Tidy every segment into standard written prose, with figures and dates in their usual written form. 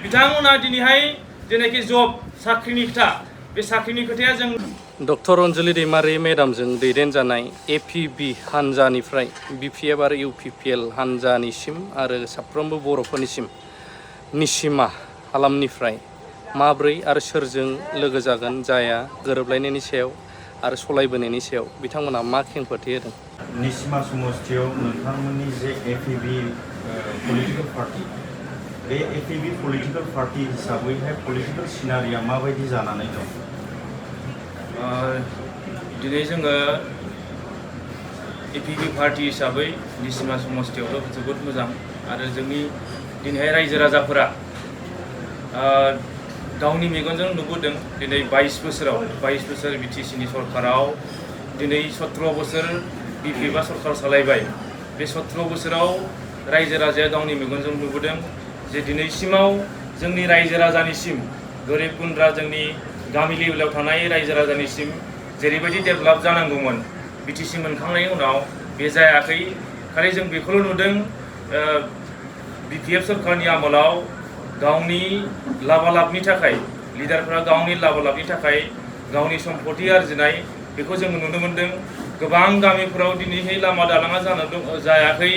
बिथांमोना दिनैहाय जेनाखि जब साख्रिनि खोथा बे साख्रिनि खोथाया जों डक्टर अनजलि दैमारि मेडामजों दैदेनजानाय APB हानजानिफ्राय BPF आरो UPPL हानजानिसिम आरो साफ्रोमबो बर'फोरनिसिम निसिमा हालामनिफ्राय माब्रै आरो सोरजों लोगो जागोन जाया गोरोबलायनायनि सायाव आरो सलायबोनायनि सायाव बिथांमोना मा खेंफोरथि होदों। निसिमा समस्थियाव नोंथांमोननि जे APB पलिटिकल पार्टी बे APB पलिटिकल पार्टी हिसाबैहाय पलिटिकल सिनारिया माबायदि जानानै दं? दिनै जोङो APB पार्टी हिसाबै निसिमा समस्थियावथ' जोबोद मोजां आरो जोंनि दिनैहाय रायजो राजाफोरा गावनि मेगनजों नुबोदों। दिनै 22 बोसोर BTCनि सरकाराव दिनै 17 बोसोर BPFआ सरकार सालायबाय। बे 17 बोसोराव रायजो राजाया गावनि मेगनजों नुबोदों जे दिनैसिमाव जोंनि रायजो राजानिसिम गोरिब गुन्द्रा जोंनि गामि लेभेलाव थानाय रायजो राजानिसिम जेरैबायदि डेभेलप जानांगौमोन BTC मोनखांनायनि उनाव बे जायाखै। खालि जों बेखौल' नुदों BPF सरकारनि आमोलाव गावनि लाबालाबनि थाखाय लिडारफोरा गावनि लाबालाबनि थाखाय गावनि सम्पति आरजिनाय बेखौ जों नुनो मोनदों। गोबां गामिफोराव दिनैहाय लामा दालाङा जायाखै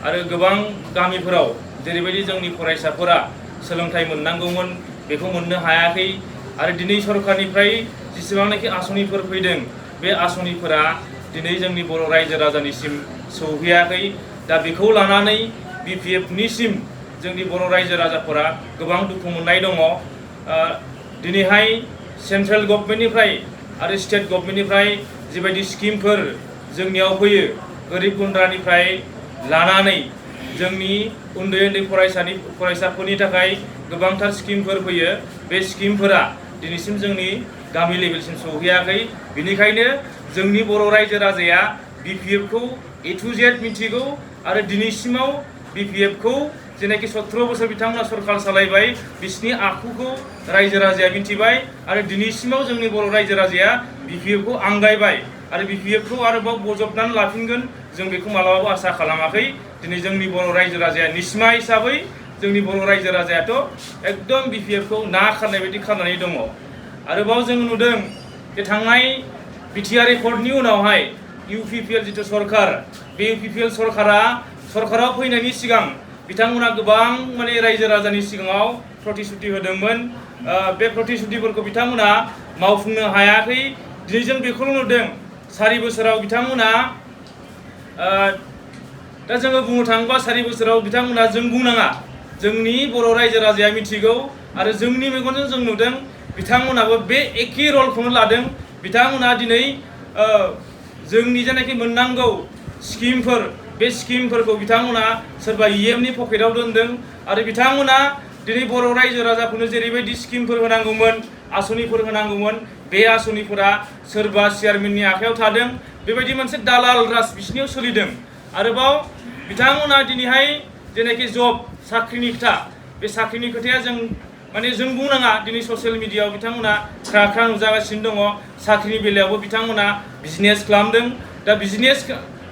आरो गोबां गामिफोराव जेरैबायदि जोंनि फरायसाफोरा सोलोंथाइ मोननांगौमोन बेखौ मोननो हायाखै आरो दिनै सरकारनिफ्राय जेसेबांनाखि आसनिफोर फैदों बे आसनिफोरा दिनै जोंनि बर' रायजो राजानिसिम सौहैयाखै। दा बेखौ लानानै BPFनिसिम जोंनि बर' रायजो राजाफोरा गोबां दुखु मोननाय दङ। दिनैहाय सेन्ट्रेल गभर्नमेन्टनिफ्राय आरो स्टेट गभर्नमेन्टनिफ्राय जिबायदि स्किमफोर जोंनियाव फैयो गोरिब गुन्द्रानिफ्राय लानानै जोंनि उन्दै फरायसाफोरनि थाखाय गोबांथार स्किमफोर फैयो। बे स्किमफोरा दिनैसिम जोंनि गामि लेभेलसिम सौहैयाखै। बेनिखायनो जोंनि बर' रायजो राजाया BPFखौ A to Z मिथिगौ आरो दिनैसिमाव BPFखौ जेनाखि 17 बोसोर बिथांमोना सरकार सालायबाय बिसिनि आखुखौ रायजो राजाया मिथिबाय आरो दिनैसिमाव जोंनि बर' रायजो राजाया BPFखौ आंगायबाय आरो BPFखौ आरोबाव बजबनानै लाफिनगोन जों बेखौ मालाबाबो आसा खालामाखै। दिनै जोंनि बर' रायजो राजाया निसिमा हिसाबै जोंनि बर' रायजो राजायाथ' एकदम BPFखौ ना खारनाय बायदि खारनानै दङ। आरोबाव जों नुदों जे थांनाय बिटिआर एकर्डनि उनावहाय UPPL जिथु सरकार बे UPPL सरकाराव फैनायनि सिगां बिथांमोना गोबां रायजो राजानि सिगाङाव प्रतिश्रुति होदोंमोन। बे प्रतिश्रुतिफोरखौ बिथांमोना मावफुंनो हायाखै। दिनै जों बेखौल' नुदों 4 बोसोराव बिथांमोना दा जोङो बुंनो थाङोबा 4 बोसोराव बिथांमोना जों बुंनाङा जोंनि बर' रायजो राजाया मिथिगौ आरो जोंनि मेगनजों जों नुदों बिथांमोनाबो बे एखे रलखौनो लादों। बिथांमोना दिनै जोंनि जेनाखि मोननांगौ स्किमफोर बे स्किमफोरखौ बिथांमोना सोरबा EMनि पकेटाव दोनदों आरो बिथांमोना दिनै बर' रायजो राजाफोरनो जेरैबायदि स्किमफोर होनांगौमोन आसनिफोर होनांगौमोन बे आसनिफोरा सोरबा चेयारमेननि आखायाव थादों। बेबायदि मोनसे दालाल राज बिसिनियाव सोलिदों। आरोबाव बिथांमोना दिनैहाय जेनाखि जब साख्रिनि खोथा बे साख्रिनि खोथाया जों बुंनाङा। दिनै ससियेल मिडियायाव बिथांमोना ख्रा नुजागासिनो दङ। साख्रिनि बेलायावबो बिथांमोना बिजनेस खालामदों।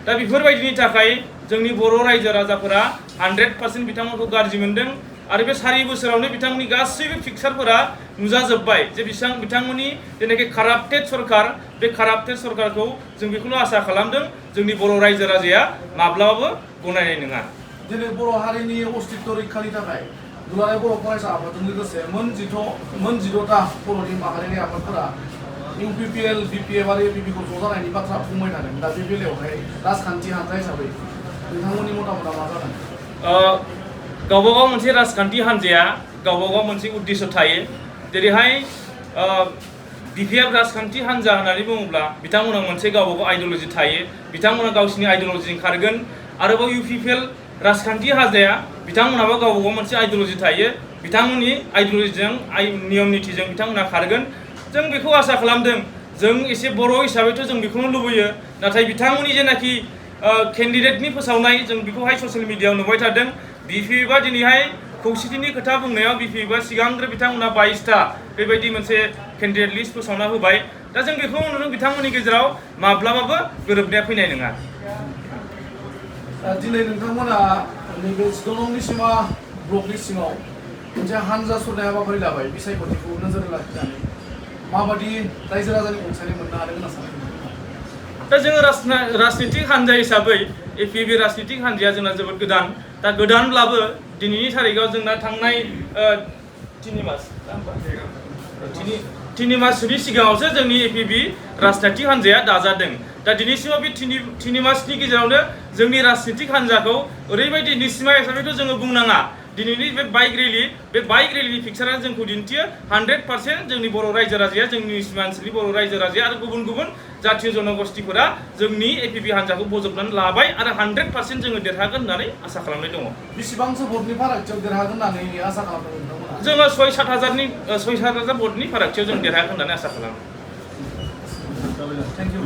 दा बेफोरबायदिनि थाखाय जोंनि बर' रायजो राजाफोरा 100% बिथांमोनखौ गाज्रि मोनदों आरो बे 4 बोसोरावनो बिथांमोननि गासैबो पिक्सारफोरा नुजाजोब्बाय जे बिथांमोननि जेनाखि काराप्टेड सरकार बे काराप्टेड सरकारखौ जों बेखौनो आसा खालामदों जोंनि बर' रायजो राजाया माब्लाबाबो गनायनाय नङा। दिनै बर' हारिनि अस्तित्व रैखानि थाखाय दुलाराय बर' फरायसा आफादजों लोगोसे मोन 18टा बर'नि माहारियारि आफादफोरा UPPL BPF आरो APBखौ ज' जानायनि बाथ्रा बुंबाय थादों। दा बे बेलायावहाय राजखान्थि हानजा हिसाबै नोंथांमोननि मतामतआ मा जागोन? गावबागाव मोनसे राजखान्थि हान्जाया गावबागाव मोनसे उद्देश्य थायो। जेरैहाय BPF राजखान्थि हान्जा होननानै बुङोब्ला बिथांमोना मोनसे गावबागाव आइडिय'लजि थायो। बिथांमोना गावसिनि आइडिय'लजिजों खारगोन। आरोबाव UPPL राजखान्थि हान्जाया बिथांमोनाबो गावबागाव मोनसे आइडिय'लजि थायो। बिथांमोननि आइडिय'लजिजों नियम निथिजों बिथांमोना खारगोन। जों बेखौ आसा खालामदों। जों एसे बर' हिसाबैथ' जों बेखौनो लुबैयो। नाथाय बिथांमोननि जेनाखि केन्डिडेटनि फोसावनाय जों बेखौहाय ससियेल मिडियायाव नुबाय थादों। BPFआ दिनैहाय खौसेथिनि खोथा बुंनायाव BPFआ सिगांग्रो बिथांमोना 22टा बेबायदि मोनसे केन्डिडेट लिस्ट फोसावना होबाय। दा जों बेखौ नुदों बिथांमोननि गेजेराव माब्लाबाबो गोरोबनाया फैनाय नङा। दिनै नोंथांमोना नैबे 16 निसिमा ब्लकनि सिङाव मोनसे हानजा सुरनाय हाबाफारि लाबाय बिसायख'थिखौ नोजोर लाखिनानै माबादि रायजो राजानि अनसायनाय मोननो हादों होनना सानो दा जोङो राजनितिक हान्जा हिसाबै एपिबि राजनितिक हान्जाया जोंना जोबोद गोदान दा गोदानब्लाबो दिनैनि थारिखआव जोंना थांनाय 3 मासनि सिगाङावसो जोंनि एपिबि राजनितिक हान्जाया दाजादों दा दिनैसिमाव बे 3 मासनि गेजेरावनो जोंनि राजनितिक हान्जाखौ ओरैबायदि निसिमा हिसाबैथ' जोङो बुंनाङा दिनैनि बे बाइक रेलिनि पिक्सारा जोंखौ दिन्थियो 100% जोंनि बर' रायजो राजाया जोंनि निसिमा ओनसोलनि बर' रायजो राजाया आरो गुबुन गुबुन जातीय जनगोष्ठीफोरा जोंनि एपिबि हान्जाखौ बजबनानै लाबाय आरो 100% जोङो देरहागोन होननानै आसा खालामनाय दङ बेसेबांसो भटनि फारागथियाव देरहागोन होननानै आसा खालामदों नोंथांमोना जोङो 6-7 हाजार भटनि फारागथियाव जों देरहागोन होननानै आसा खालामो थेंक इउ